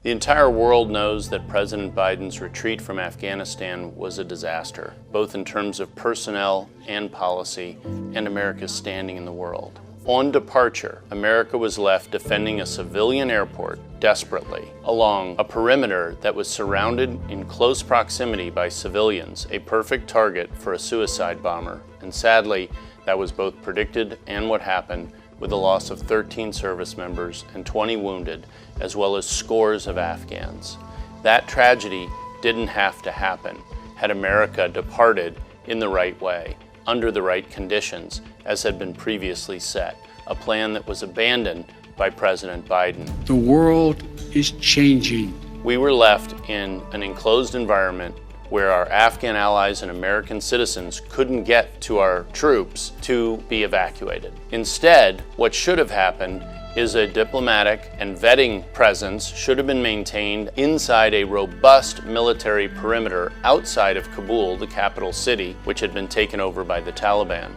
The entire world knows that President Biden's retreat from Afghanistan was a disaster, both in terms of personnel and policy, and America's standing in the world. On departure, America was left defending a civilian airport desperately along a perimeter that was surrounded in close proximity by civilians, a perfect target for a suicide bomber. And sadly, that was both predicted and what happened, with the loss of 13 service members and 20 wounded, as well as scores of Afghans. That tragedy didn't have to happen had America departed in the right way, under the right conditions, as had been previously set, a plan that was abandoned by President Biden. The world is changing. We were left in an enclosed environment where our Afghan allies and American citizens couldn't get to our troops to be evacuated. Instead, what should have happened is a diplomatic and vetting presence should have been maintained inside a robust military perimeter outside of Kabul, the capital city, which had been taken over by the Taliban.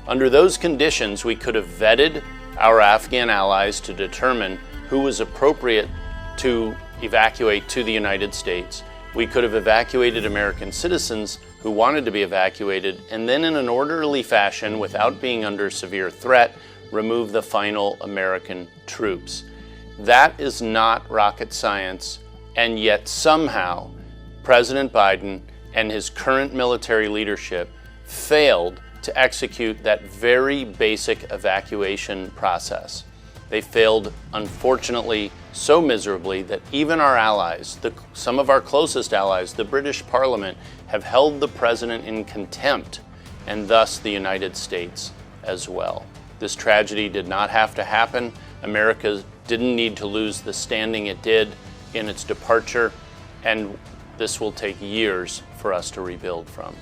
Under those conditions, we could have vetted our Afghan allies to determine who was appropriate to evacuate to the United States. We could have evacuated American citizens who wanted to be evacuated, and then in an orderly fashion, without being under severe threat, remove the final American troops. That is not rocket science, and yet somehow President Biden and his current military leadership failed to execute that very basic evacuation process. They failed, unfortunately, so miserably that even our allies, some of our closest allies, the British Parliament, have held the president in contempt, and thus the United States as well. This tragedy did not have to happen. America didn't need to lose the standing it did in its departure, and this will take years for us to rebuild from.